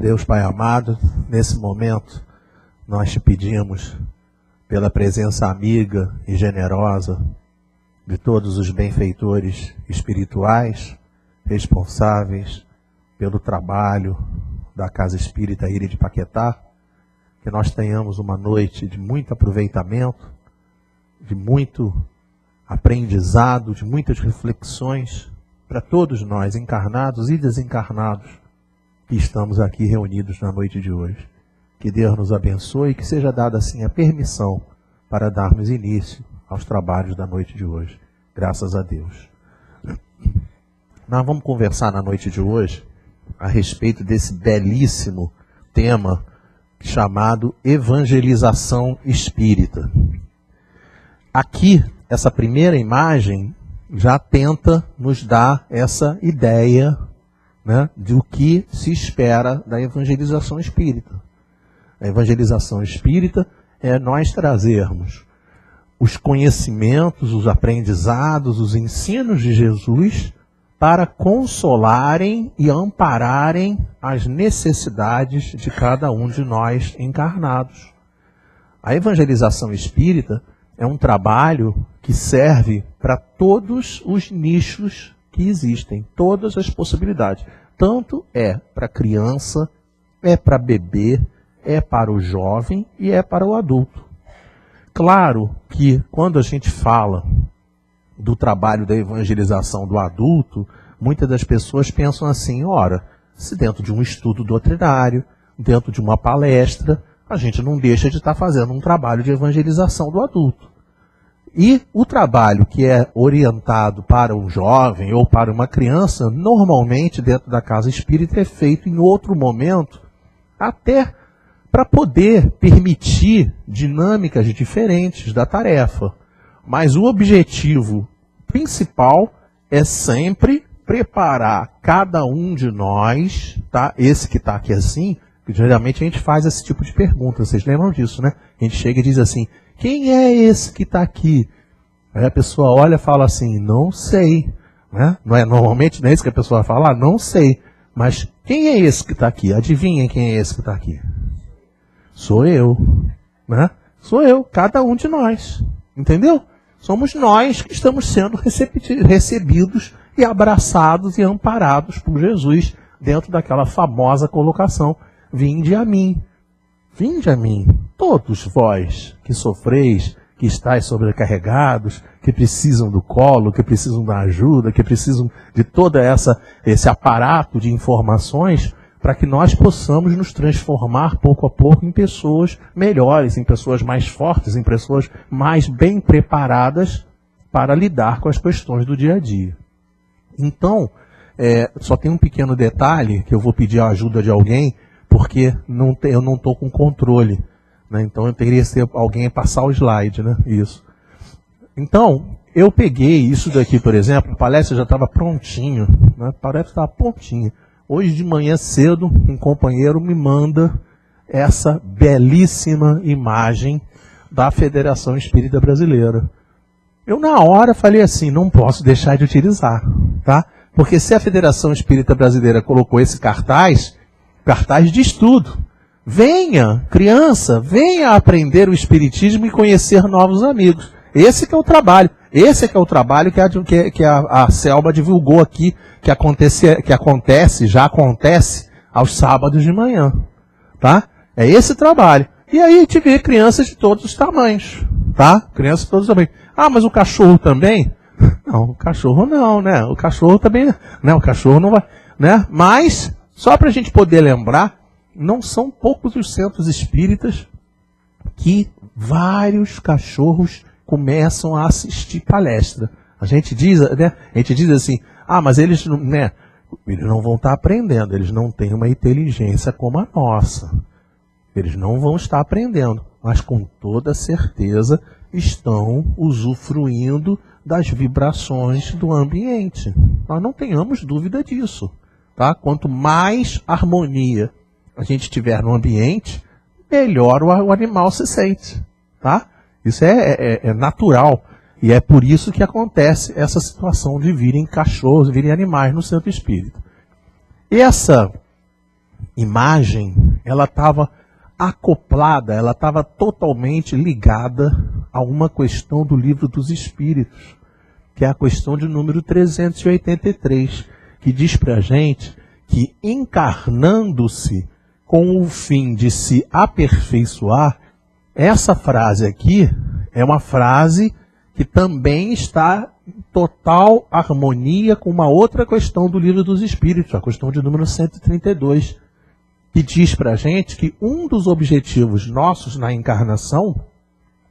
Deus Pai amado, nesse momento nós te pedimos pela presença amiga e generosa de todos os benfeitores espirituais, responsáveis pelo trabalho da Casa Espírita Ilha de Paquetá, que nós tenhamos uma noite de muito aproveitamento, de muito aprendizado, de muitas reflexões para todos nós, encarnados e desencarnados, que estamos aqui reunidos na noite de hoje. Que Deus nos abençoe e que seja dada assim a permissão para darmos início aos trabalhos da noite de hoje. Graças a Deus. Nós vamos conversar na noite de hoje a respeito desse belíssimo tema chamado evangelização espírita. Aqui, essa primeira imagem já tenta nos dar essa ideia, né, do que se espera da evangelização espírita. A evangelização espírita é nós trazermos os conhecimentos, os aprendizados, os ensinos de Jesus para consolarem e ampararem as necessidades de cada um de nós encarnados. A evangelização espírita é um trabalho que serve para todos os nichos que existem, todas as possibilidades. Tanto é para criança, é para bebê, é para o jovem e é para o adulto. Claro que quando a gente fala do trabalho da evangelização do adulto, muitas das pessoas pensam assim, ora, se dentro de um estudo doutrinário, dentro de uma palestra, a gente não deixa de estar fazendo um trabalho de evangelização do adulto. E o trabalho que é orientado para um jovem ou para uma criança, normalmente dentro da casa espírita é feito em outro momento, até para poder permitir dinâmicas diferentes da tarefa. Mas o objetivo principal é sempre preparar cada um de nós, tá? Esse que está aqui assim, que geralmente a gente faz esse tipo de pergunta, vocês lembram disso, né? A gente chega e diz assim, quem é esse que está aqui? Aí a pessoa olha e fala assim, não sei. Né? Normalmente não é isso que a pessoa vai falar, não sei. Mas quem é esse que está aqui? Adivinhem quem é esse que está aqui? Sou eu. Né? Sou eu, cada um de nós. Entendeu? Somos nós que estamos sendo recebidos e abraçados e amparados por Jesus dentro daquela famosa colocação, vinde a mim. Vinde a mim, todos vós que sofreis, que estáis sobrecarregados, que precisam do colo, que precisam da ajuda, que precisam de toda esse aparato de informações, para que nós possamos nos transformar pouco a pouco em pessoas melhores, em pessoas mais fortes, em pessoas mais bem preparadas para lidar com as questões do dia a dia. Então, só tem um pequeno detalhe que eu vou pedir a ajuda de alguém, porque eu não estou com controle. Né? Então eu teria que ser alguém a passar o slide. Né? Isso. Então, eu peguei isso daqui, por exemplo, a palestra já estava prontinha. Né? A palestra estava prontinha. Hoje de manhã cedo, um companheiro me manda essa belíssima imagem da Federação Espírita Brasileira. Eu na hora falei assim, não posso deixar de utilizar. Tá? Porque se a Federação Espírita Brasileira colocou esse cartaz de estudo. Venha, criança, venha aprender o Espiritismo e conhecer novos amigos. Esse que é o trabalho. Esse que é o trabalho que a Selma divulgou aqui, já acontece aos sábados de manhã. Tá? É esse trabalho. E aí a gente vê crianças de todos os tamanhos. Tá? Crianças de todos os tamanhos. Ah, mas o cachorro também? Não, o cachorro não, né? O cachorro também, né? O cachorro não vai, né? Mas só para a gente poder lembrar, não são poucos os centros espíritas que vários cachorros começam a assistir palestra. A gente diz, né? A gente diz assim, mas eles, né? Eles não vão estar aprendendo, eles não têm uma inteligência como a nossa. Eles não vão estar aprendendo, mas com toda certeza estão usufruindo das vibrações do ambiente. Nós não tenhamos dúvida disso. Tá? Quanto mais harmonia a gente tiver no ambiente, melhor o animal se sente. Tá? Isso é natural. E é por isso que acontece essa situação de virem cachorros, virem animais no centro espírita. imagem, ela estava acoplada, ela estava totalmente ligada a uma questão do Livro dos Espíritos, que é a questão de número 383, que diz para a gente que encarnando-se com o fim de se aperfeiçoar, essa frase aqui é uma frase que também está em total harmonia com uma outra questão do Livro dos Espíritos, a questão de número 132, que diz para a gente que um dos objetivos nossos na encarnação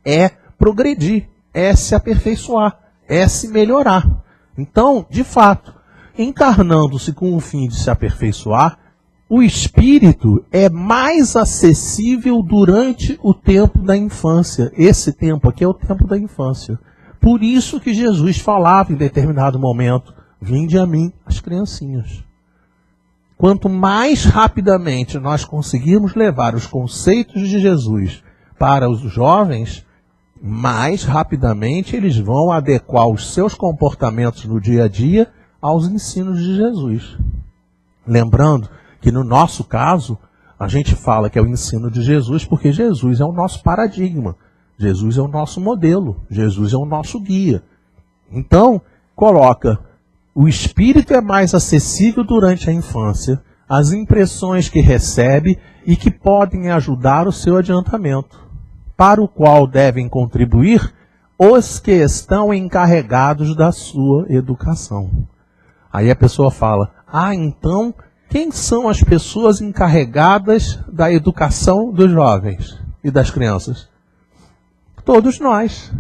é progredir, é se aperfeiçoar, é se melhorar. Então, de fato, encarnando-se com o fim de se aperfeiçoar, o espírito é mais acessível durante o tempo da infância. Esse tempo aqui é o tempo da infância. Por isso que Jesus falava em determinado momento, vinde a mim as criancinhas. Quanto mais rapidamente nós conseguirmos levar os conceitos de Jesus para os jovens, mais rapidamente eles vão adequar os seus comportamentos no dia a dia aos ensinos de Jesus. Lembrando que no nosso caso, a gente fala que é o ensino de Jesus porque Jesus é o nosso paradigma, Jesus é o nosso modelo, Jesus é o nosso guia. Então, coloca, o espírito é mais acessível durante a infância, as impressões que recebe e que podem ajudar o seu adiantamento, para o qual devem contribuir os que estão encarregados da sua educação. Aí a pessoa fala, então, quem são as pessoas encarregadas da educação dos jovens e das crianças? Todos nós.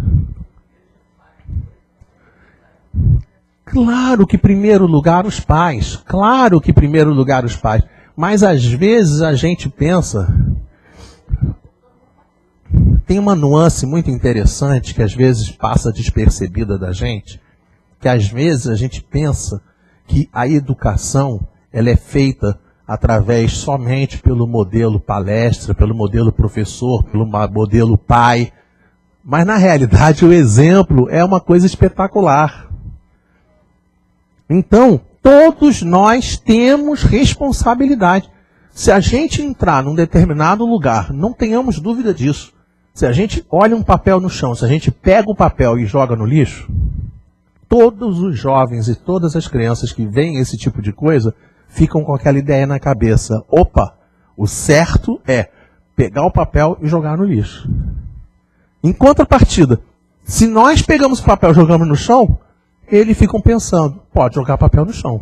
Claro que em primeiro lugar os pais. Claro que em primeiro lugar os pais. Mas às vezes a gente pensa... Tem uma nuance muito interessante que às vezes passa despercebida da gente. Que às vezes a gente pensa que a educação ela é feita através somente pelo modelo palestra, pelo modelo professor, pelo modelo pai. Mas na realidade o exemplo é uma coisa espetacular. Então, todos nós temos responsabilidade. Se a gente entrar num determinado lugar, não tenhamos dúvida disso. Se a gente olha um papel no chão, se a gente pega o papel e joga no lixo, todos os jovens e todas as crianças que veem esse tipo de coisa ficam com aquela ideia na cabeça. Opa, o certo é pegar o papel e jogar no lixo. Em contrapartida, se nós pegamos o papel e jogamos no chão, eles ficam pensando, pode jogar papel no chão.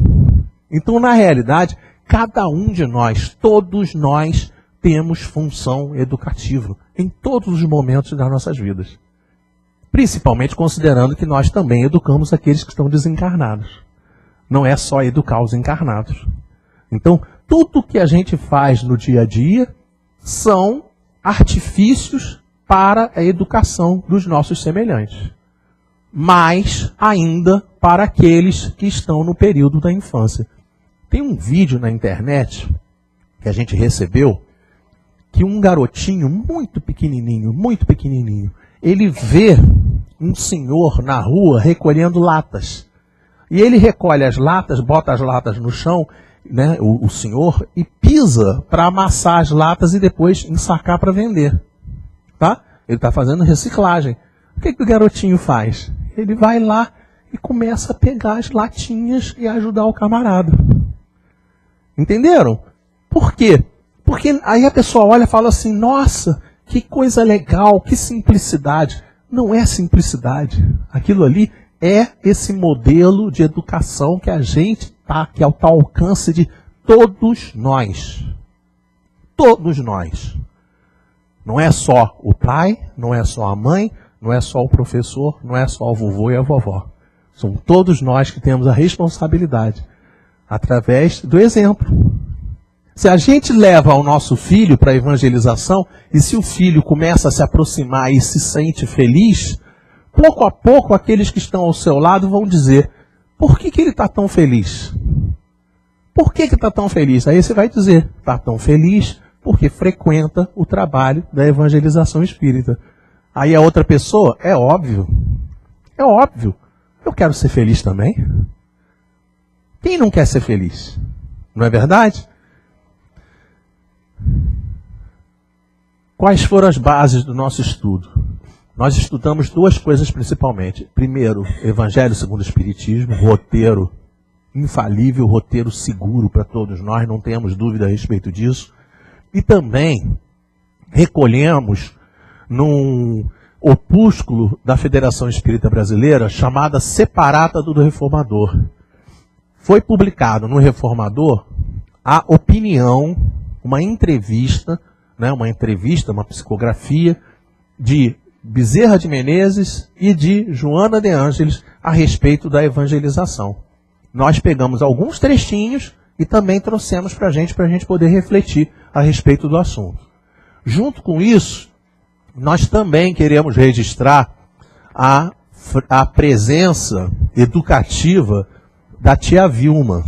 Então, na realidade, cada um de nós, todos nós, temos função educativa em todos os momentos das nossas vidas. Principalmente considerando que nós também educamos aqueles que estão desencarnados. Não é só educar os encarnados. Então, tudo que a gente faz no dia a dia são artifícios para a educação dos nossos semelhantes. Mais ainda para aqueles que estão no período da infância. Tem um vídeo na internet que a gente recebeu que um garotinho muito pequenininho, ele vê um senhor na rua recolhendo latas. E ele recolhe as latas, bota as latas no chão, né, o senhor, e pisa para amassar as latas e depois ensacar para vender. Tá? Ele está fazendo reciclagem. O que o garotinho faz? Ele vai lá e começa a pegar as latinhas e ajudar o camarada. Entenderam? Por quê? Porque aí a pessoa olha e fala assim, nossa, que coisa legal, que simplicidade. Não é simplicidade. Aquilo ali é esse modelo de educação que a gente está, que é o tal alcance de todos nós. Todos nós. Não é só o pai, não é só a mãe, não é só o professor, não é só o vovô e a vovó. São todos nós que temos a responsabilidade, através do exemplo. Se a gente leva o nosso filho para a evangelização, e se o filho começa a se aproximar e se sente feliz, pouco a pouco aqueles que estão ao seu lado vão dizer, por que ele está tão feliz? Por que está tão feliz? Aí você vai dizer, está tão feliz porque frequenta o trabalho da evangelização espírita. Aí a outra pessoa, é óbvio, eu quero ser feliz também. Quem não quer ser feliz? Não é verdade? quais foram as bases do nosso estudo? Nós estudamos duas coisas principalmente. Primeiro, Evangelho segundo o Espiritismo, roteiro infalível, roteiro seguro para todos nós, não temos dúvida a respeito disso. E também recolhemos num opúsculo da Federação Espírita Brasileira chamada Separata do Reformador. Foi publicado no Reformador a opinião, uma entrevista, uma psicografia de Bezerra de Menezes e de Joana de Ângeles a respeito da evangelização. Nós pegamos alguns trechinhos e também trouxemos para a gente poder refletir a respeito do assunto. Junto com isso, nós também queremos registrar a presença educativa da tia Vilma.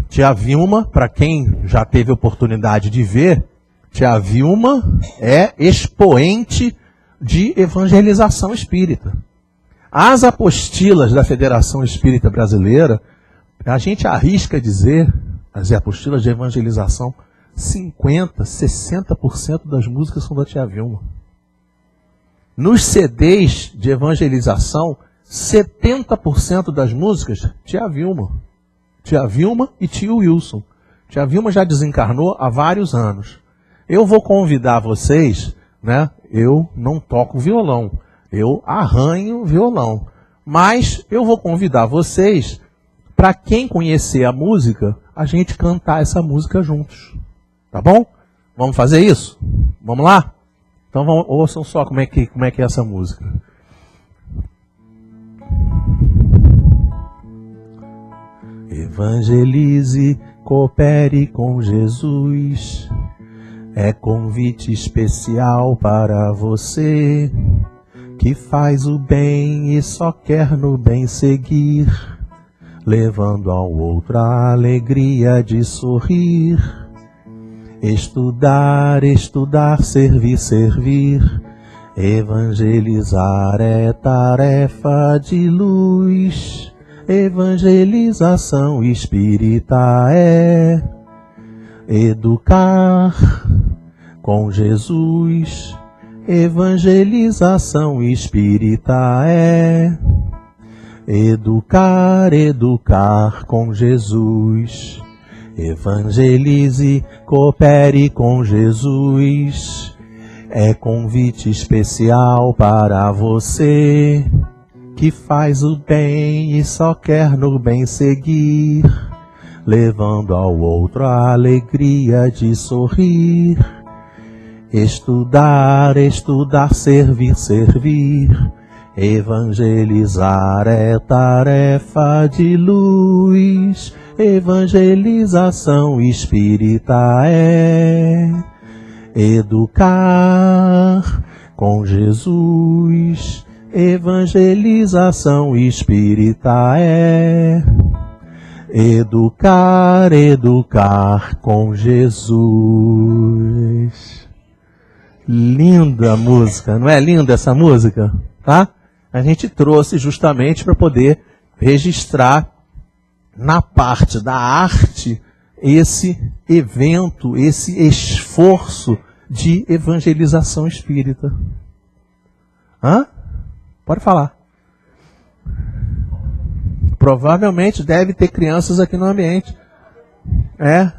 Tia Vilma, para quem já teve oportunidade de ver, tia Vilma é expoente de evangelização espírita. As apostilas da Federação Espírita Brasileira, a gente arrisca dizer, as apostilas de evangelização, 50%, 60% das músicas são da tia Vilma. Nos CDs de evangelização, 70% das músicas, tia Vilma. Tia Vilma e tio Wilson. Tia Vilma já desencarnou há vários anos. Eu vou convidar vocês, eu não toco violão, eu arranho violão. Mas eu vou convidar vocês, para quem conhecer a música, a gente cantar essa música juntos. Tá bom? Vamos fazer isso? Vamos lá? Então ouçam só como é que é essa música. Evangelize, coopere com Jesus. É convite especial para você, que faz o bem e só quer no bem seguir, levando ao outro a alegria de sorrir. Estudar, estudar, servir, servir. Evangelizar é tarefa de luz. Evangelização espírita é educar com Jesus. Evangelização espírita é educar, educar com Jesus. Evangelize, coopere com Jesus. É convite especial para você, que faz o bem e só quer no bem seguir, levando ao outro a alegria de sorrir. Estudar, estudar, servir, servir. Evangelizar é tarefa de luz. Evangelização espírita é educar com Jesus. Evangelização espírita é educar, educar com Jesus. Linda música, não é linda essa música? Tá? A gente trouxe justamente para poder registrar na parte da arte esse evento, esse esforço de evangelização espírita. Pode falar. Provavelmente deve ter crianças aqui no ambiente.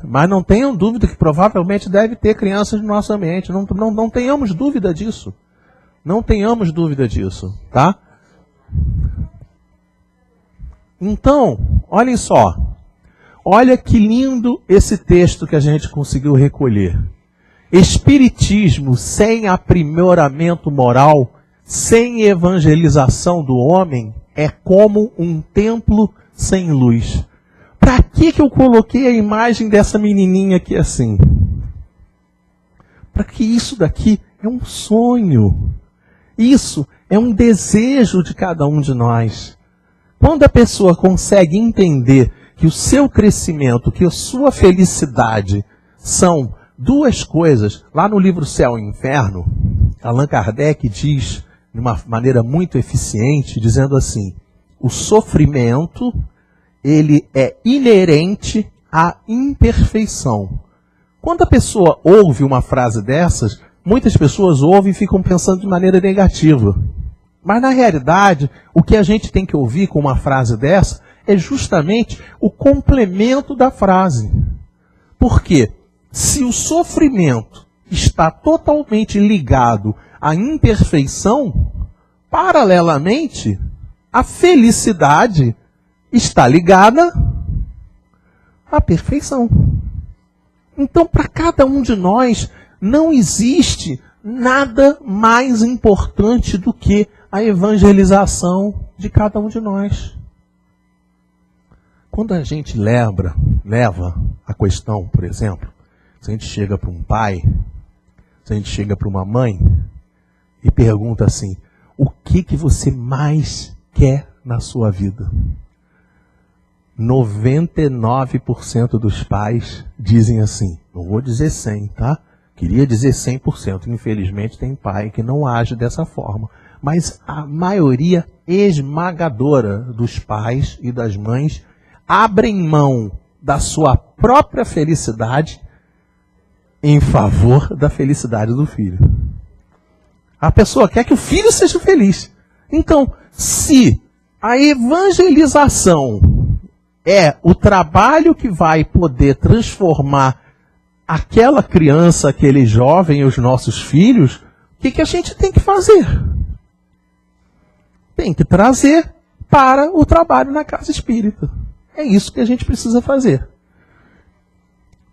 Mas não tenham dúvida que provavelmente deve ter crianças no nosso ambiente. Não tenhamos dúvida disso. Não tenhamos dúvida disso, tá? Então, olhem só. Olha que lindo esse texto que a gente conseguiu recolher. Espiritismo sem aprimoramento moral, sem evangelização do homem, é como um templo sem luz. Para que eu coloquei a imagem dessa menininha aqui assim? Para que isso daqui é um sonho. Isso é um desejo de cada um de nós. Quando a pessoa consegue entender que o seu crescimento, que a sua felicidade são duas coisas, lá no livro Céu e Inferno, Allan Kardec diz, de uma maneira muito eficiente, dizendo assim: o sofrimento, ele é inerente à imperfeição. Quando a pessoa ouve uma frase dessas, muitas pessoas ouvem e ficam pensando de maneira negativa. Mas na realidade, o que a gente tem que ouvir com uma frase dessa é justamente o complemento da frase. Por quê? Se o sofrimento está totalmente ligado à imperfeição, paralelamente, a felicidade está ligada à perfeição. Então, para cada um de nós, não existe nada mais importante do que a evangelização de cada um de nós. Quando a gente leva a questão, por exemplo, se a gente chega para um pai, se a gente chega para uma mãe e pergunta assim, o que você mais quer na sua vida? 99% dos pais dizem assim, não vou dizer 100, tá? Queria dizer 100%, infelizmente tem pai que não age dessa forma. Mas a maioria esmagadora dos pais e das mães abrem mão da sua própria felicidade em favor da felicidade do filho. A pessoa quer que o filho seja feliz. Então, se a evangelização é o trabalho que vai poder transformar aquela criança, aquele jovem e os nossos filhos, o que a gente tem que fazer? Tem que trazer para o trabalho na casa espírita. É isso que a gente precisa fazer.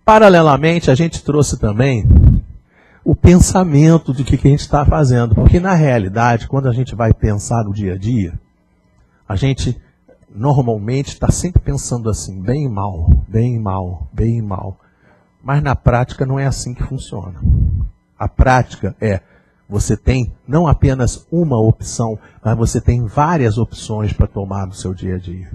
Paralelamente, a gente trouxe também o pensamento do que a gente está fazendo. Porque, na realidade, quando a gente vai pensar no dia a dia, a gente normalmente está sempre pensando assim, bem e mal, bem e mal, bem e mal. Mas na prática não é assim que funciona. A prática é, você tem não apenas uma opção, mas você tem várias opções para tomar no seu dia a dia.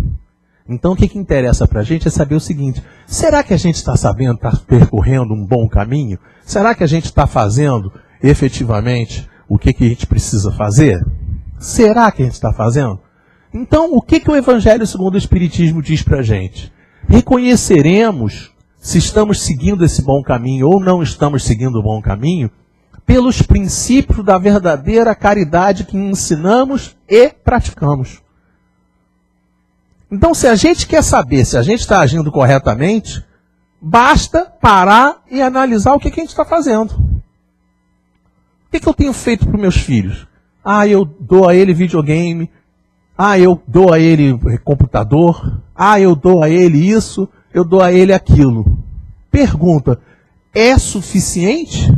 Então o que interessa para a gente é saber o seguinte, será que a gente está sabendo, está percorrendo um bom caminho? Será que a gente está fazendo efetivamente o que a gente precisa fazer? Será que a gente está fazendo? Então o que o Evangelho segundo o Espiritismo diz para a gente? Reconheceremos se estamos seguindo esse bom caminho ou não estamos seguindo o bom caminho, pelos princípios da verdadeira caridade que ensinamos e praticamos. Então, se a gente quer saber se a gente está agindo corretamente, basta parar e analisar o que a gente está fazendo. O que eu tenho feito para os meus filhos? Eu dou a ele videogame. Eu dou a ele computador. Eu dou a ele isso. Eu dou a ele aquilo. Pergunta, é suficiente?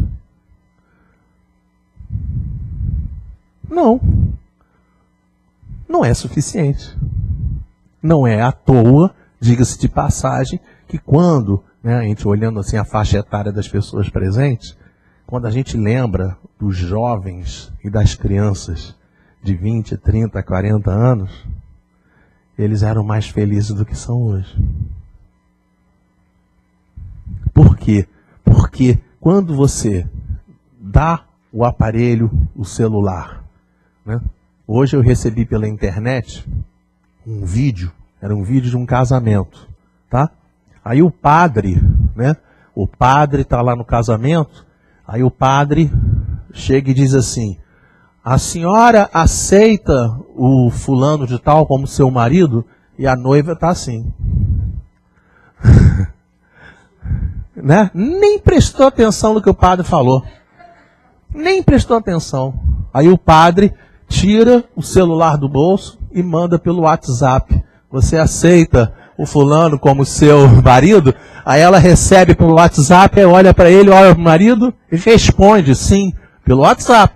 Não. Não é suficiente. Não é à toa, diga-se de passagem, que quando, a gente olhando assim a faixa etária das pessoas presentes, quando a gente lembra dos jovens e das crianças de 20, 30, 40 anos, eles eram mais felizes do que são hoje. Por quê? Porque quando você dá o aparelho, o celular, hoje eu recebi pela internet um vídeo, era um vídeo de um casamento, tá? Aí o padre, o padre está lá no casamento, aí o padre chega e diz assim, a senhora aceita o fulano de tal como seu marido? E a noiva está assim. Nem prestou atenção no que o padre falou. Nem prestou atenção. Aí o padre tira o celular do bolso e manda pelo WhatsApp. Você aceita o fulano como seu marido? Aí ela recebe pelo WhatsApp, olha para ele, olha para o marido e responde sim, pelo WhatsApp.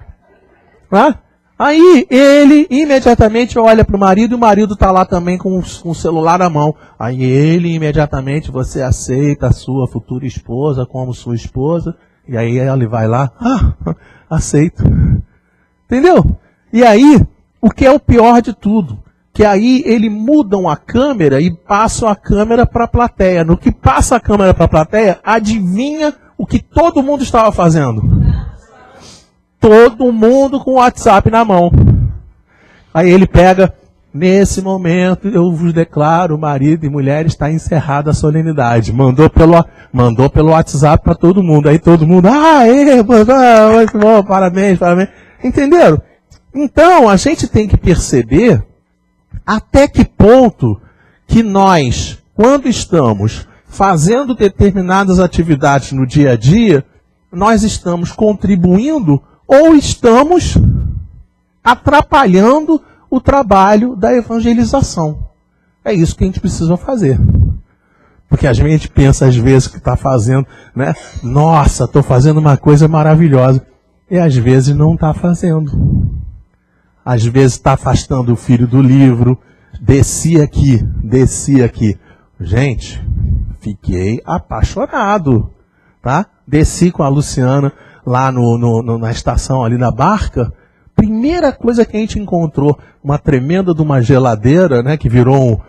Aí ele imediatamente olha para o marido e o marido está lá também com o celular na mão. Aí ele imediatamente, você aceita a sua futura esposa como sua esposa? E aí ele vai lá, aceito. Entendeu? E aí, o que é o pior de tudo? Que aí eles mudam a câmera e passam a câmera para a plateia. No que passa a câmera para a plateia, adivinha o que todo mundo estava fazendo? Todo mundo com o WhatsApp na mão. Aí ele pega, nesse momento eu vos declaro, marido e mulher, está encerrada a solenidade. Mandou pelo WhatsApp para todo mundo. Aí todo mundo, muito bom, parabéns, parabéns. Entenderam? Então, a gente tem que perceber até que ponto que nós, quando estamos fazendo determinadas atividades no dia a dia, nós estamos contribuindo ou estamos atrapalhando o trabalho da evangelização. É isso que a gente precisa fazer. Porque a gente pensa às vezes que está fazendo, né? Nossa, estou fazendo uma coisa maravilhosa. E às vezes não está fazendo. Às vezes está afastando o filho do livro. Desci aqui. Gente, fiquei apaixonado, tá? Desci com a Luciana lá na estação ali da barca. Primeira coisa que a gente encontrou, uma tremenda de uma geladeira, né? Que virou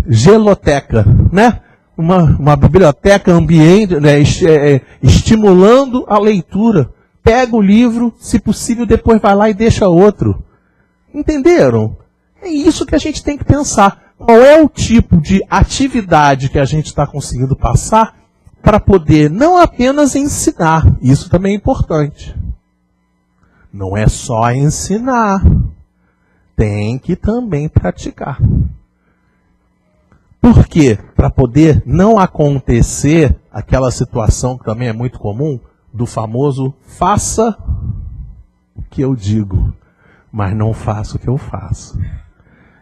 geloteca, né? Uma biblioteca ambiente, né, estimulando a leitura. Pega o livro, se possível, depois vai lá e deixa outro. Entenderam? É isso que a gente tem que pensar. Qual é o tipo de atividade que a gente está conseguindo passar para poder não apenas ensinar. Isso também é importante. Não é só ensinar. Tem que também praticar. Por quê? Para poder não acontecer aquela situação que também é muito comum, do famoso faça o que eu digo, mas não faça o que eu faço.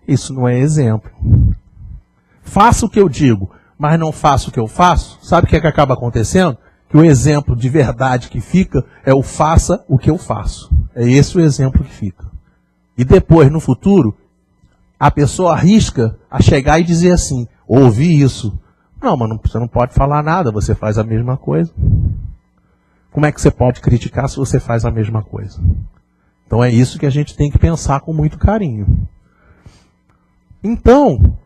Isso não é exemplo. Faça o que eu digo, mas não faça o que eu faço. Sabe o que é que acaba acontecendo? Que o exemplo de verdade que fica é o faça o que eu faço. É esse o exemplo que fica. E depois, no futuro, a pessoa arrisca a chegar e dizer assim, ouvi isso. Não, mas você não pode falar nada, você faz a mesma coisa. Como é que você pode criticar se você faz a mesma coisa? Então é isso que a gente tem que pensar com muito carinho. Então,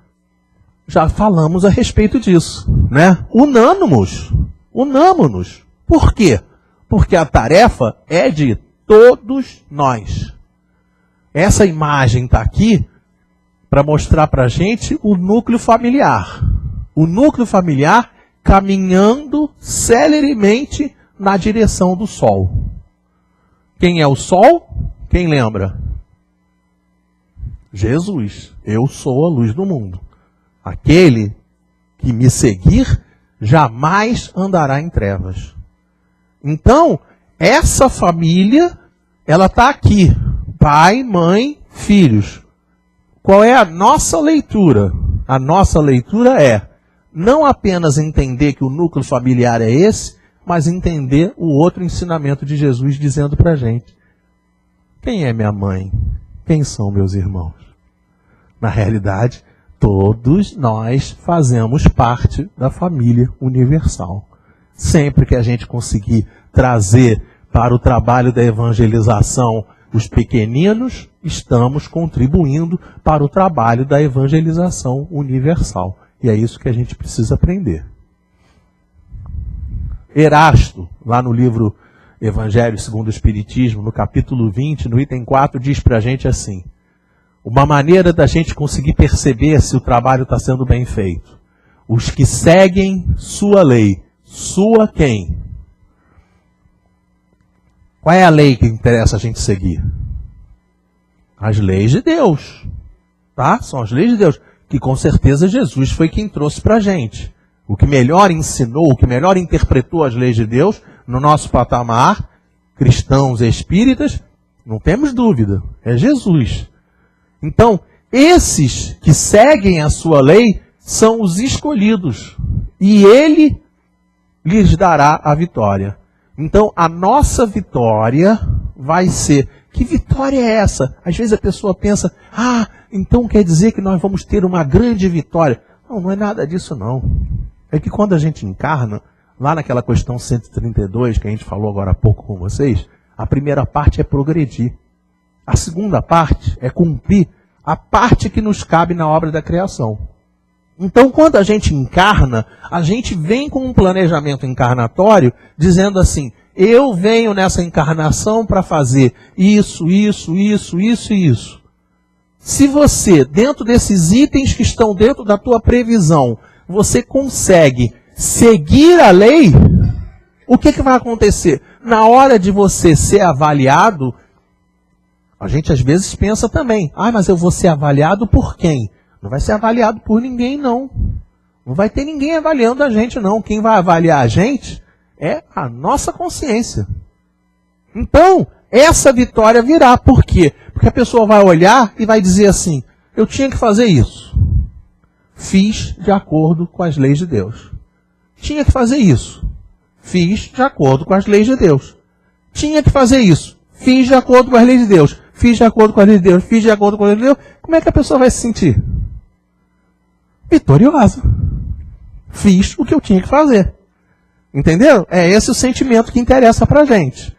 já falamos a respeito disso, né? Unamo-nos. Por quê? Porque a tarefa é de todos nós. Essa imagem está aqui para mostrar para a gente o núcleo familiar. O núcleo familiar caminhando celeremente na direção do sol. Quem é o sol? Quem lembra? Jesus. Eu sou a luz do mundo. Aquele que me seguir jamais andará em trevas. Então, essa família, ela está aqui. Pai, mãe, filhos. Qual é a nossa leitura? A nossa leitura é não apenas entender que o núcleo familiar é esse, mas entender o outro ensinamento de Jesus dizendo para a gente: quem é minha mãe? Quem são meus irmãos? Na realidade, todos nós fazemos parte da família universal. Sempre que a gente conseguir trazer para o trabalho da evangelização os pequeninos, estamos contribuindo para o trabalho da evangelização universal. E é isso que a gente precisa aprender. Erasto, lá no livro Evangelho segundo o Espiritismo, no capítulo 20, no item 4, diz para a gente assim: uma maneira da gente conseguir perceber se o trabalho está sendo bem feito. Os que seguem sua lei. Sua quem? Qual é a lei que interessa a gente seguir? As leis de Deus. Tá? São as leis de Deus. Que com certeza Jesus foi quem trouxe para a gente. O que melhor ensinou, o que melhor interpretou as leis de Deus, no nosso patamar, cristãos e espíritas, não temos dúvida, é Jesus. Então, esses que seguem a sua lei são os escolhidos. E Ele lhes dará a vitória. Então, a nossa vitória vai ser... Que vitória é essa? Às vezes a pessoa pensa, então quer dizer que nós vamos ter uma grande vitória. Não, não é nada disso não. É que quando a gente encarna, lá naquela questão 132, que a gente falou agora há pouco com vocês, a primeira parte é progredir. A segunda parte é cumprir a parte que nos cabe na obra da criação. Então, quando a gente encarna, a gente vem com um planejamento encarnatório, dizendo assim, eu venho nessa encarnação para fazer isso, isso, isso, isso e isso. Se você, dentro desses itens que estão dentro da tua previsão, você consegue seguir a lei, o que vai acontecer? Na hora de você ser avaliado, a gente às vezes pensa também, mas eu vou ser avaliado por quem? Não vai ser avaliado por ninguém, não. Não vai ter ninguém avaliando a gente, não. Quem vai avaliar a gente é a nossa consciência. Então, essa vitória virá. Por quê? Porque a pessoa vai olhar e vai dizer assim, eu tinha que fazer isso. Fiz de acordo com as leis de Deus. Tinha que fazer isso. Fiz de acordo com as leis de Deus. Tinha que fazer isso. Fiz de acordo com as leis de Deus. Fiz de acordo com as leis de Deus. Fiz de acordo com as leis de Deus. Como é que a pessoa vai se sentir? Vitoriosa. Fiz o que eu tinha que fazer. Entenderam? É esse o sentimento que interessa pra gente.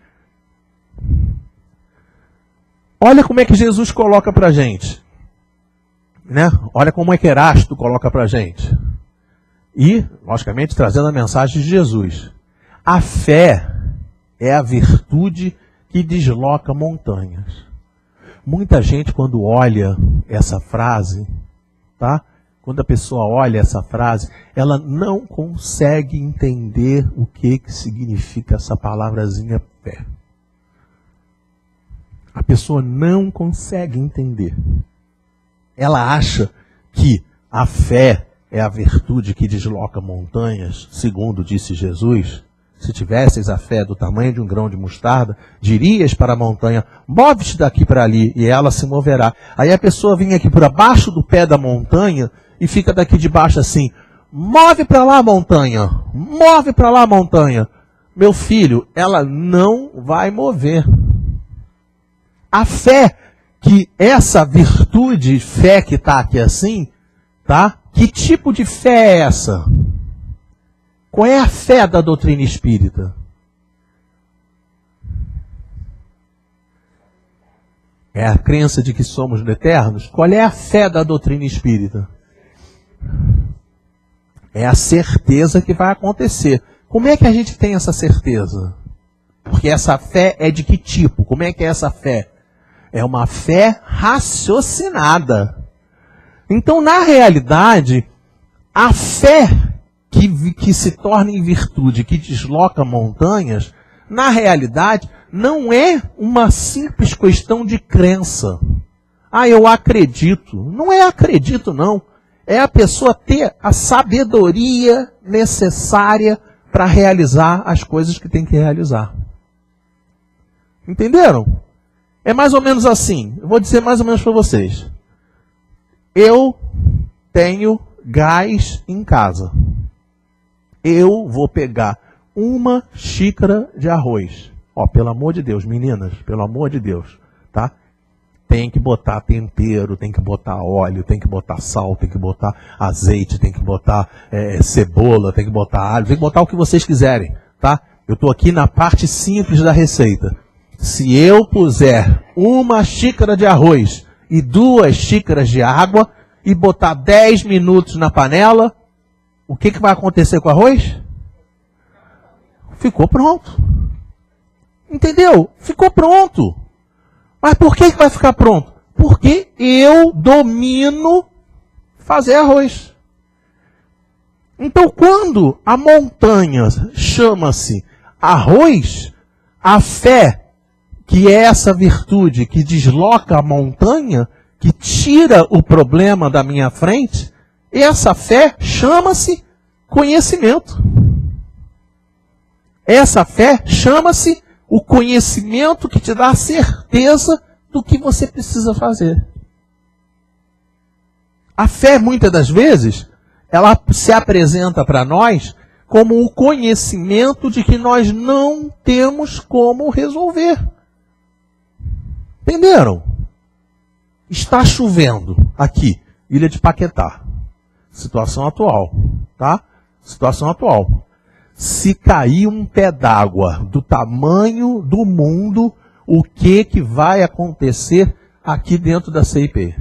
Olha como é que Jesus coloca pra gente. Né? Olha como é que Erasto coloca pra gente. E, logicamente, trazendo a mensagem de Jesus. A fé é a virtude que desloca montanhas. Muita gente, quando olha essa frase, tá? Quando a pessoa olha essa frase, ela não consegue entender o que significa essa palavrazinha fé. A pessoa não consegue entender. Ela acha que a fé é a virtude que desloca montanhas, segundo disse Jesus. Se tivesseis a fé do tamanho de um grão de mostarda, dirias para a montanha, move-te daqui para ali, e ela se moverá. Aí a pessoa vem aqui por abaixo do pé da montanha, e fica daqui de baixo assim, move para lá, montanha, move para lá, montanha. Meu filho, ela não vai mover. A fé, que essa virtude, fé que está aqui assim, tá? Que tipo de fé é essa? Qual é a fé da doutrina espírita? É a crença de que somos eternos? Qual é a fé da doutrina espírita? É a certeza que vai acontecer. Como é que a gente tem essa certeza? Porque essa fé é de que tipo? Como é que é essa fé? É uma fé raciocinada. Então, na realidade, a fé que se torna em virtude, que desloca montanhas, na realidade, não é uma simples questão de crença. Eu acredito. Não é acredito, não. É a pessoa ter a sabedoria necessária para realizar as coisas que tem que realizar. Entenderam? É mais ou menos assim. Eu vou dizer mais ou menos para vocês. Eu tenho gás em casa. Eu vou pegar uma xícara de arroz. Pelo amor de Deus, meninas, pelo amor de Deus, tá? Tem que botar tempero, tem que botar óleo, tem que botar sal, tem que botar azeite, tem que botar cebola, tem que botar alho, tem que botar o que vocês quiserem, tá? Eu estou aqui na parte simples da receita. Se eu puser uma xícara de arroz e 2 xícaras de água e botar 10 minutos na panela, o que vai acontecer com o arroz? Ficou pronto. Entendeu? Ficou pronto. Mas por que vai ficar pronto? Porque eu domino fazer arroz. Então, quando a montanha chama-se arroz, a fé, que é essa virtude que desloca a montanha, que tira o problema da minha frente, essa fé chama-se conhecimento. Essa fé chama-se o conhecimento que te dá a certeza do que você precisa fazer. A fé, muitas das vezes, ela se apresenta para nós como o conhecimento de que nós não temos como resolver. Entenderam? Está chovendo aqui, Ilha de Paquetá. Situação atual, tá? Situação atual. Se cair um pé d'água do tamanho do mundo, o que vai acontecer aqui dentro da CIP?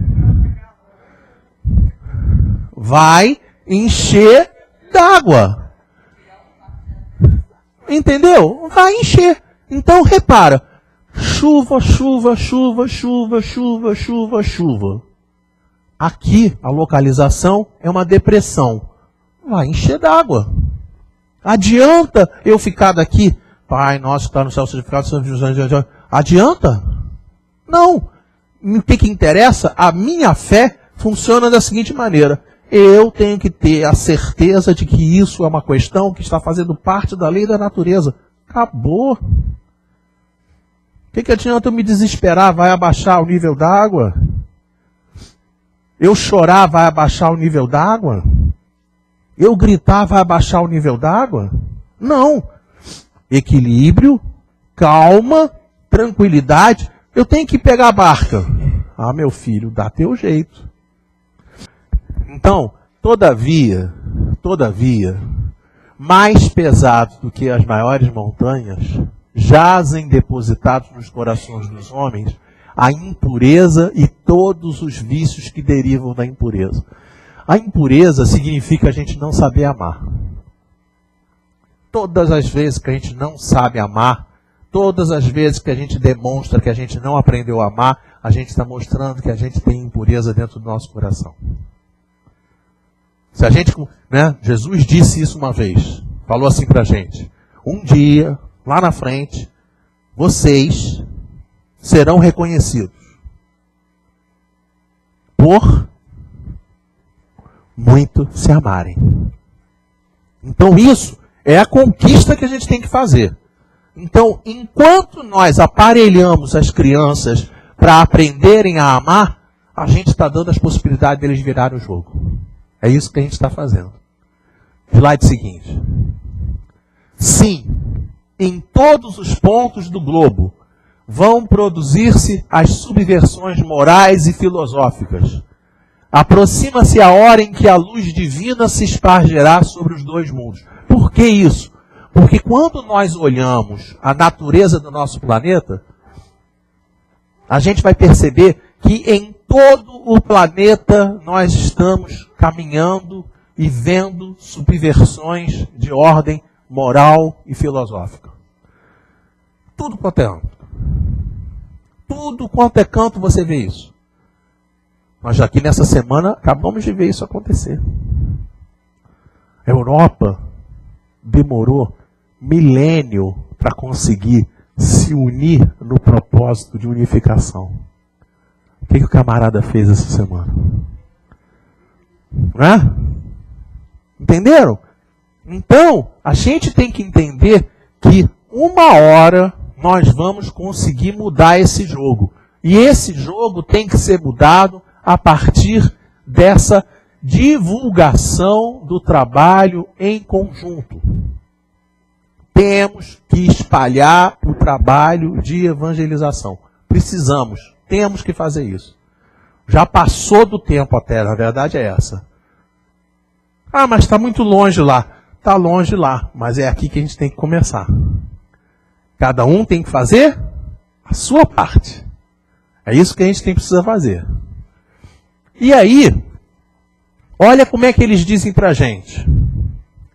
Vai encher d'água. Entendeu? Vai encher. Então, repara. Chuva, chuva, chuva, chuva, chuva, chuva, chuva. Aqui, a localização é uma depressão. Vai encher d'água. Adianta eu ficar daqui? Pai nosso que está no céu, santificado, adianta? Não. O que interessa? A minha fé funciona da seguinte maneira. Eu tenho que ter a certeza de que isso é uma questão que está fazendo parte da lei da natureza. Acabou. O que adianta eu me desesperar? Vai abaixar o nível d'água? Eu chorar vai abaixar o nível d'água? Eu gritar vai abaixar o nível d'água? Não. Equilíbrio, calma, tranquilidade. Eu tenho que pegar a barca. Ah, meu filho, dá teu jeito. Então, todavia, mais pesados do que as maiores montanhas, jazem depositados nos corações dos homens a impureza e todos os vícios que derivam da impureza. A impureza significa a gente não saber amar. Todas as vezes que a gente não sabe amar, todas as vezes que a gente demonstra que a gente não aprendeu a amar, a gente está mostrando que a gente tem impureza dentro do nosso coração. Se a gente, Jesus disse isso uma vez, falou assim pra gente: um dia, lá na frente, vocês serão reconhecidos por muito se amarem. Então isso é a conquista que a gente tem que fazer. Então, enquanto nós aparelhamos as crianças para aprenderem a amar, a gente está dando as possibilidades deles virarem o jogo. É isso que a gente está fazendo. Slide seguinte. Sim, em todos os pontos do globo vão produzir-se as subversões morais e filosóficas. Aproxima-se a hora em que a luz divina se espargerá sobre os dois mundos. Por que isso? Porque quando nós olhamos a natureza do nosso planeta, a gente vai perceber que em todo o planeta nós estamos caminhando e vendo subversões de ordem moral e filosófica. Tudo quanto é âmbito. Tudo quanto é canto você vê isso. Nós aqui nessa semana acabamos de ver isso acontecer. A Europa demorou milênio para conseguir se unir no propósito de unificação. O que o camarada fez essa semana? Não é? Entenderam? Então, a gente tem que entender que uma hora nós vamos conseguir mudar esse jogo. E esse jogo tem que ser mudado a partir dessa divulgação do trabalho em conjunto. Temos que espalhar o trabalho de evangelização. Precisamos, temos que fazer isso. Já passou do tempo até, na verdade é essa. Ah, mas está muito longe lá. Está longe lá, mas é aqui que a gente tem que começar. Cada um tem que fazer a sua parte. É isso que a gente precisa fazer. E aí, olha como é que eles dizem para a gente.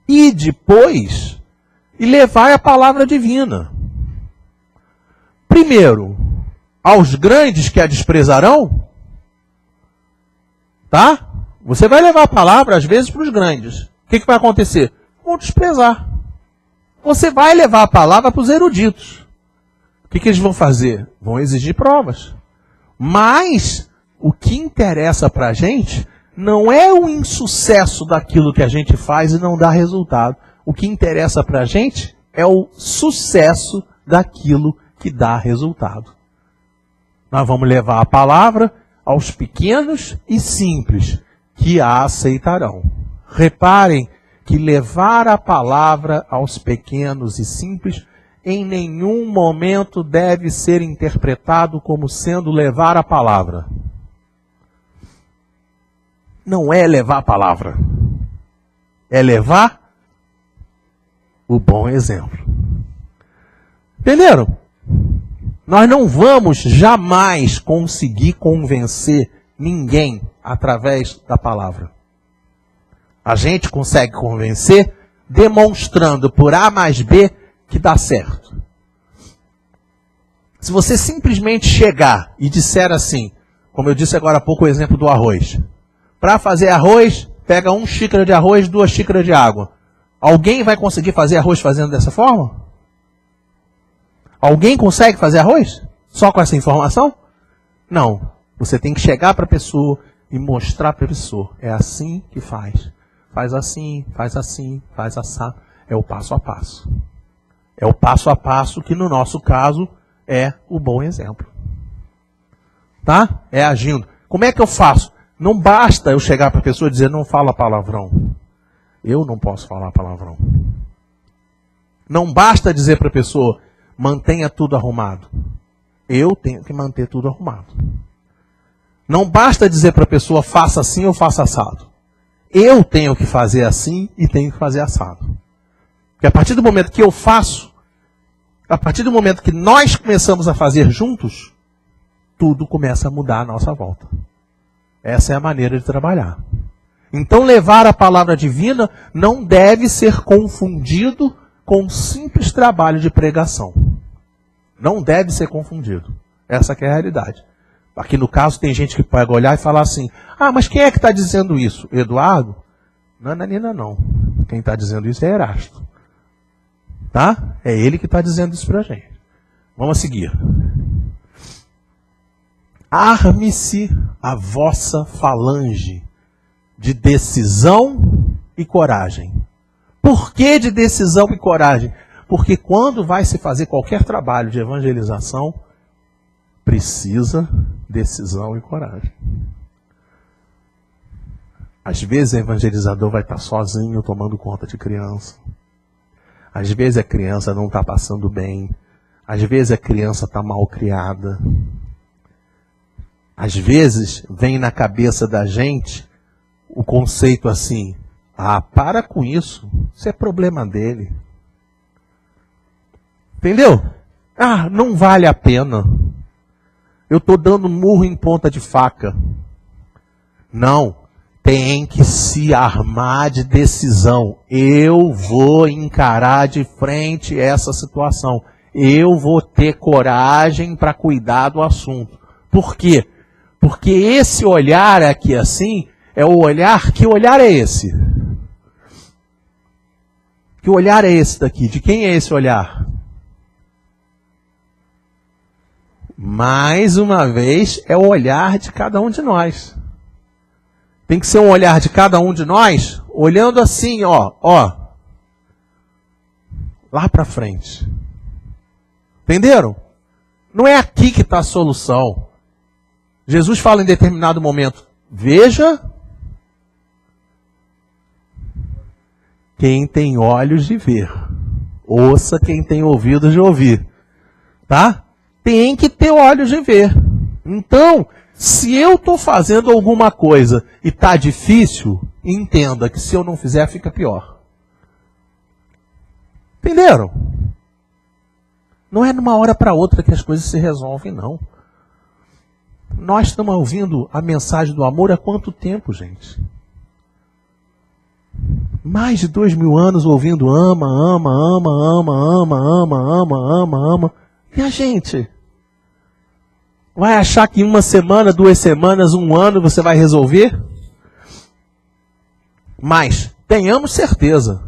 E depois, e levai a palavra divina. Primeiro, aos grandes que a desprezarão, tá? Você vai levar a palavra, às vezes, para os grandes. O que vai acontecer? Vão desprezar. Você vai levar a palavra para os eruditos. O que eles vão fazer? Vão exigir provas. Mas o que interessa para a gente não é o insucesso daquilo que a gente faz e não dá resultado. O que interessa para a gente é o sucesso daquilo que dá resultado. Nós vamos levar a palavra aos pequenos e simples que a aceitarão. Reparem que levar a palavra aos pequenos e simples em nenhum momento deve ser interpretado como sendo levar a palavra. Não é levar a palavra. É levar o bom exemplo. Entenderam? Nós não vamos jamais conseguir convencer ninguém através da palavra. A gente consegue convencer demonstrando por A mais B que dá certo. Se você simplesmente chegar e disser assim, como eu disse agora há pouco o exemplo do arroz, Para fazer arroz, pega 1 xícara de arroz, 2 xícaras de água. Alguém vai conseguir fazer arroz fazendo dessa forma? Alguém consegue fazer arroz? Só com essa informação? Não. Você tem que chegar para a pessoa e mostrar para a pessoa. É assim que faz. Faz assim, faz assim, faz assado. É o passo a passo. É o passo a passo que, no nosso caso, é o bom exemplo. Tá? É agindo. Como é que eu faço? Não basta eu chegar para a pessoa e dizer, não fala palavrão. Eu não posso falar palavrão. Não basta dizer para a pessoa, mantenha tudo arrumado. Eu tenho que manter tudo arrumado. Não basta dizer para a pessoa, faça assim ou faça assado. Eu tenho que fazer assim e tenho que fazer assado. Porque a partir do momento que eu faço, a partir do momento que nós começamos a fazer juntos, tudo começa a mudar à nossa volta. Essa é a maneira de trabalhar. Então, levar a palavra divina não deve ser confundido com um simples trabalho de pregação. Não deve ser confundido. Essa que é a realidade. Aqui no caso tem gente que pode olhar e falar assim, mas quem é que está dizendo isso? Eduardo? Não é Nanina não. Quem está dizendo isso é Erasto. Tá? É ele que está dizendo isso para a gente. Vamos seguir. Arme-se a vossa falange de decisão e coragem. Por que de decisão e coragem? Porque quando vai se fazer qualquer trabalho de evangelização, precisa decisão e coragem. Às vezes o evangelizador vai estar sozinho tomando conta de criança. Às vezes a criança não está passando bem. Às vezes a criança está mal criada. Às vezes vem na cabeça da gente o conceito assim, para com isso é problema dele. Entendeu? Não vale a pena. Eu estou dando murro em ponta de faca. Não. Tem que se armar de decisão. Eu vou encarar de frente essa situação. Eu vou ter coragem para cuidar do assunto. Por quê? Porque esse olhar aqui assim, é o olhar... Que olhar é esse? Que olhar é esse daqui? De quem é esse olhar? Mais uma vez, é o olhar de cada um de nós. Tem que ser um olhar de cada um de nós, olhando assim, lá para frente. Entenderam? Não é aqui que está a solução. Jesus fala em determinado momento, veja quem tem olhos de ver, ouça quem tem ouvidos de ouvir. Tá? Tem que ter olhos de ver. Então, se eu estou fazendo alguma coisa e está difícil, entenda que se eu não fizer, fica pior. Entenderam? Não é numa hora para outra que as coisas se resolvem, não. Nós estamos ouvindo a mensagem do amor há quanto tempo, gente? Mais de 2000 anos ouvindo ama, ama, ama, ama, ama, ama, ama, ama, ama. E a gente? Vai achar que em 1 semana, 2 semanas, 1 ano você vai resolver? Mas tenhamos certeza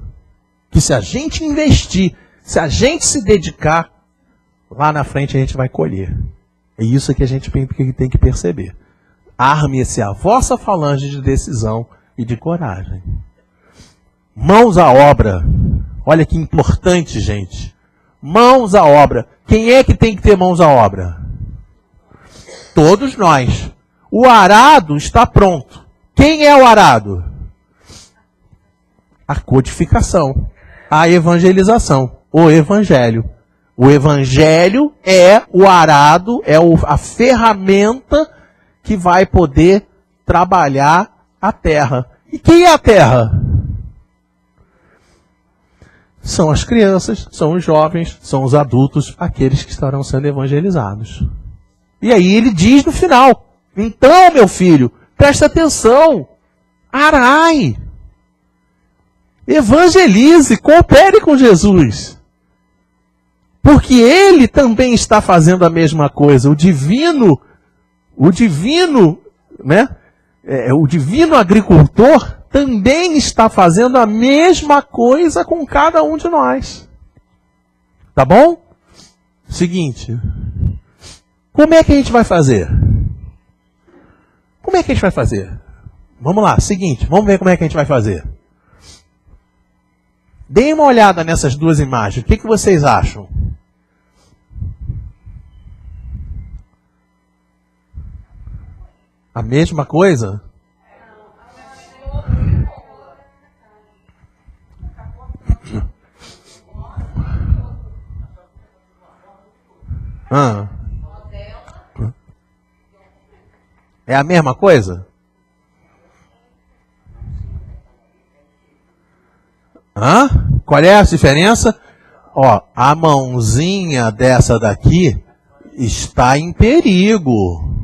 que se a gente investir, se a gente se dedicar, lá na frente a gente vai colher. É isso que a gente tem que perceber. Arme-se a vossa falange de decisão e de coragem. Mãos à obra. Olha que importante, gente. Mãos à obra. Quem é que tem que ter mãos à obra? Todos nós. O arado está pronto. Quem é o arado? A codificação, a evangelização, o evangelho. O evangelho é o arado, é a ferramenta que vai poder trabalhar a terra. E quem é a terra? São as crianças, são os jovens, são os adultos, aqueles que estarão sendo evangelizados. E aí ele diz no final, então, meu filho, presta atenção, arai, evangelize, coopere com Jesus. Porque ele também está fazendo a mesma coisa. O divino, né? o divino agricultor também está fazendo a mesma coisa com cada um de nós. Tá bom? Seguinte. Como é que a gente vai fazer? Como é que a gente vai fazer? Vamos lá, seguinte, vamos ver como é que a gente vai fazer. Deem uma olhada nessas duas imagens. O que vocês acham? A mesma coisa? É a mesma coisa? Qual é a diferença? Ó, a mãozinha dessa daqui está em perigo.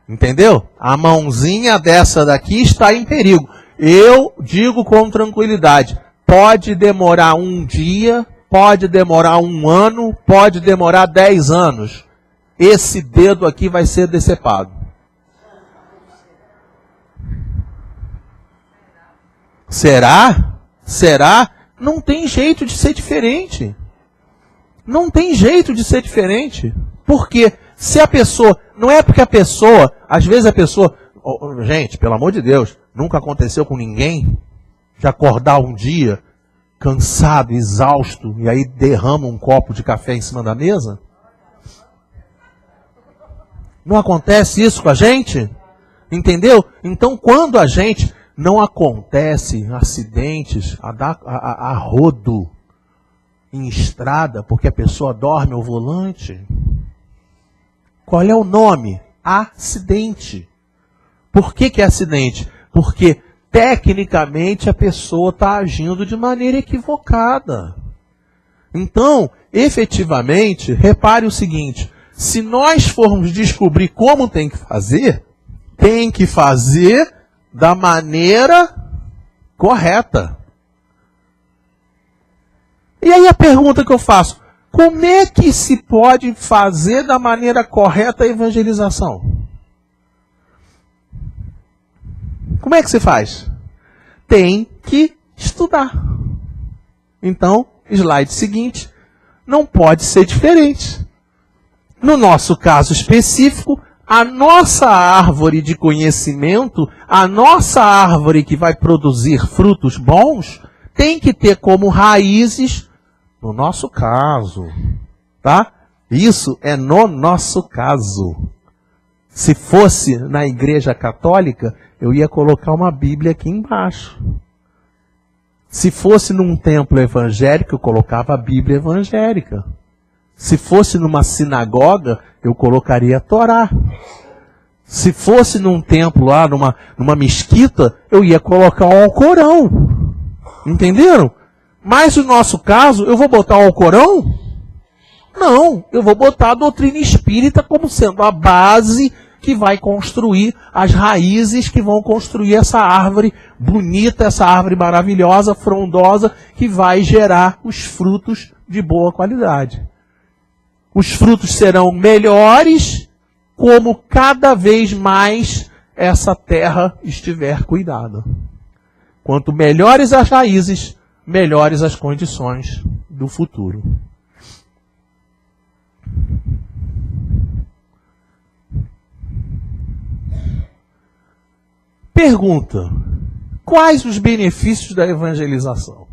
Entendeu? A mãozinha dessa daqui está em perigo. Eu digo com tranquilidade, pode demorar um dia, pode demorar um ano, pode demorar 10 anos. Esse dedo aqui vai ser decepado. Será? Será? Não tem jeito de ser diferente. Não tem jeito de ser diferente. Por quê? Se a pessoa... Não é porque a pessoa... Às vezes a pessoa... Gente, pelo amor de Deus, nunca aconteceu com ninguém de acordar um dia cansado, exausto, e aí derrama um copo de café em cima da mesa? Não acontece isso com a gente? Entendeu? Então, quando a gente... Não acontece acidentes a rodo em estrada porque a pessoa dorme ao volante. Qual é o nome? Acidente. Por que é acidente? Porque tecnicamente a pessoa está agindo de maneira equivocada. Então, efetivamente, repare o seguinte, se nós formos descobrir como tem que fazer da maneira correta. E aí a pergunta que eu faço, como é que se pode fazer da maneira correta a evangelização? Como é que se faz? Tem que estudar. Então, slide seguinte, não pode ser diferente. No nosso caso específico, a nossa árvore de conhecimento, a nossa árvore que vai produzir frutos bons, tem que ter como raízes, no nosso caso, tá? Isso é no nosso caso. Se fosse na Igreja Católica, eu ia colocar uma Bíblia aqui embaixo. Se fosse num templo evangélico, eu colocava a Bíblia evangélica. Se fosse numa sinagoga, eu colocaria a Torá. Se fosse num templo lá, numa mesquita, eu ia colocar o Alcorão. Entenderam? Mas no nosso caso, eu vou botar o Alcorão? Não, eu vou botar a doutrina espírita como sendo a base que vai construir as raízes que vão construir essa árvore bonita, essa árvore maravilhosa, frondosa, que vai gerar os frutos de boa qualidade. Os frutos serão melhores como cada vez mais essa terra estiver cuidada. Quanto melhores as raízes, melhores as condições do futuro. Pergunta: quais os benefícios da evangelização?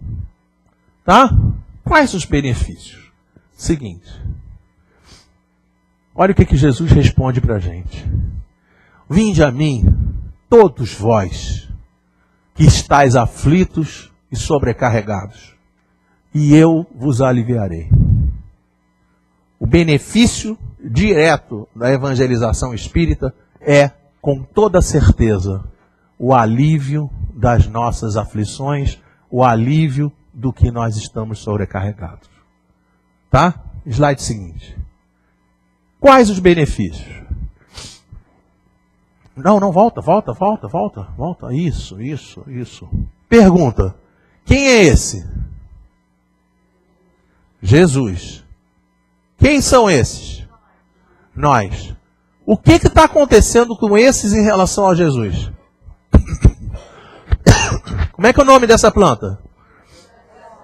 Tá? Quais os benefícios? Seguinte. Olha o que Jesus responde para a gente. Vinde a mim, todos vós, que estáis aflitos e sobrecarregados, e eu vos aliviarei. O benefício direto da evangelização espírita é, com toda certeza, o alívio das nossas aflições, o alívio do que nós estamos sobrecarregados. Tá? Slide seguinte. Quais os benefícios? Não, volta. Isso. Pergunta: quem é esse? Jesus. Quem são esses? Nós. O que está acontecendo com esses em relação a Jesus? Como é que é o nome dessa planta?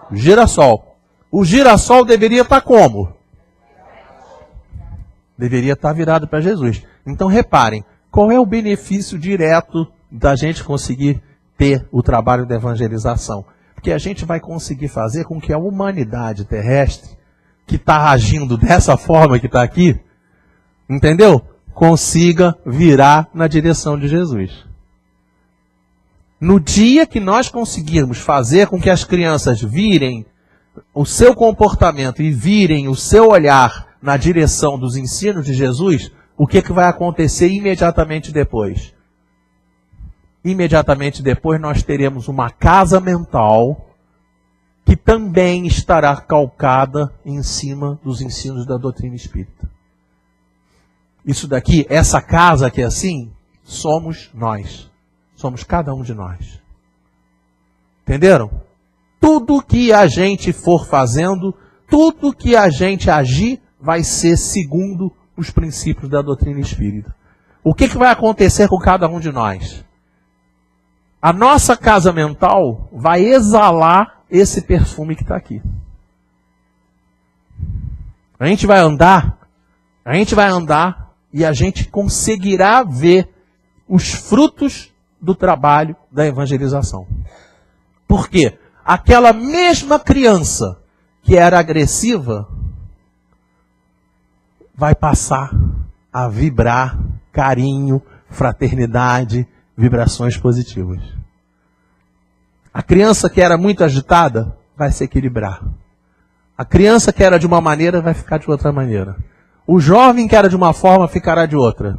Girassol. O girassol deveria estar como? Deveria estar virado para Jesus. Então reparem, qual é o benefício direto da gente conseguir ter o trabalho da evangelização? Porque a gente vai conseguir fazer com que a humanidade terrestre, que está agindo dessa forma que está aqui, entendeu? Consiga virar na direção de Jesus. No dia que nós conseguirmos fazer com que as crianças virem o seu comportamento e virem o seu olhar na direção dos ensinos de Jesus, o que vai acontecer imediatamente depois? Imediatamente depois nós teremos uma casa mental que também estará calcada em cima dos ensinos da doutrina espírita. Isso daqui, essa casa que é assim, somos nós. Somos cada um de nós. Entenderam? Tudo que a gente for fazendo, tudo que a gente agir, vai ser segundo os princípios da doutrina espírita. O que vai acontecer com cada um de nós? A nossa casa mental vai exalar esse perfume que está aqui. A gente vai andar e a gente conseguirá ver os frutos do trabalho da evangelização. Por quê? Aquela mesma criança que era agressiva vai passar a vibrar carinho, fraternidade, vibrações positivas. A criança que era muito agitada vai se equilibrar. A criança que era de uma maneira vai ficar de outra maneira. O jovem que era de uma forma ficará de outra.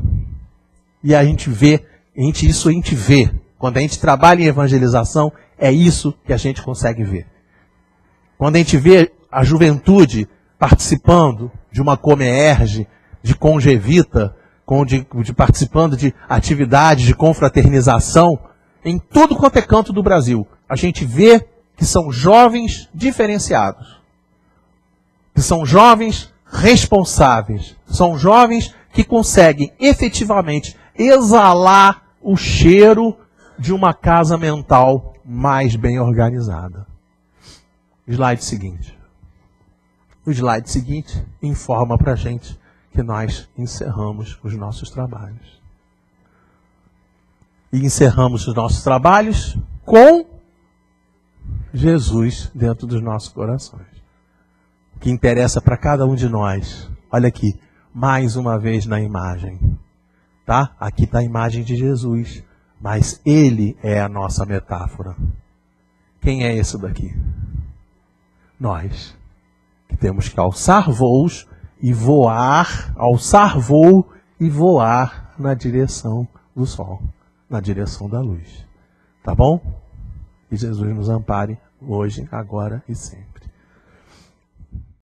E a gente vê, isso a gente vê. Quando a gente trabalha em evangelização, é isso que a gente consegue ver. Quando a gente vê a juventude participando de uma Comerge, de Congevita, participando de atividades de confraternização, em tudo quanto é canto do Brasil, a gente vê que são jovens diferenciados. Que são jovens responsáveis. São jovens que conseguem efetivamente exalar o cheiro de uma casa mental mais bem organizada. Slide seguinte. O slide seguinte informa para a gente que nós encerramos os nossos trabalhos. E encerramos os nossos trabalhos com Jesus dentro dos nossos corações. O que interessa para cada um de nós, olha aqui, mais uma vez na imagem. Tá? Aqui está a imagem de Jesus, mas Ele é a nossa metáfora. Quem é esse daqui? Nós, que temos que alçar voos e voar, alçar voo e voar na direção do sol, na direção da luz. Tá bom? Que Jesus nos ampare hoje, agora e sempre.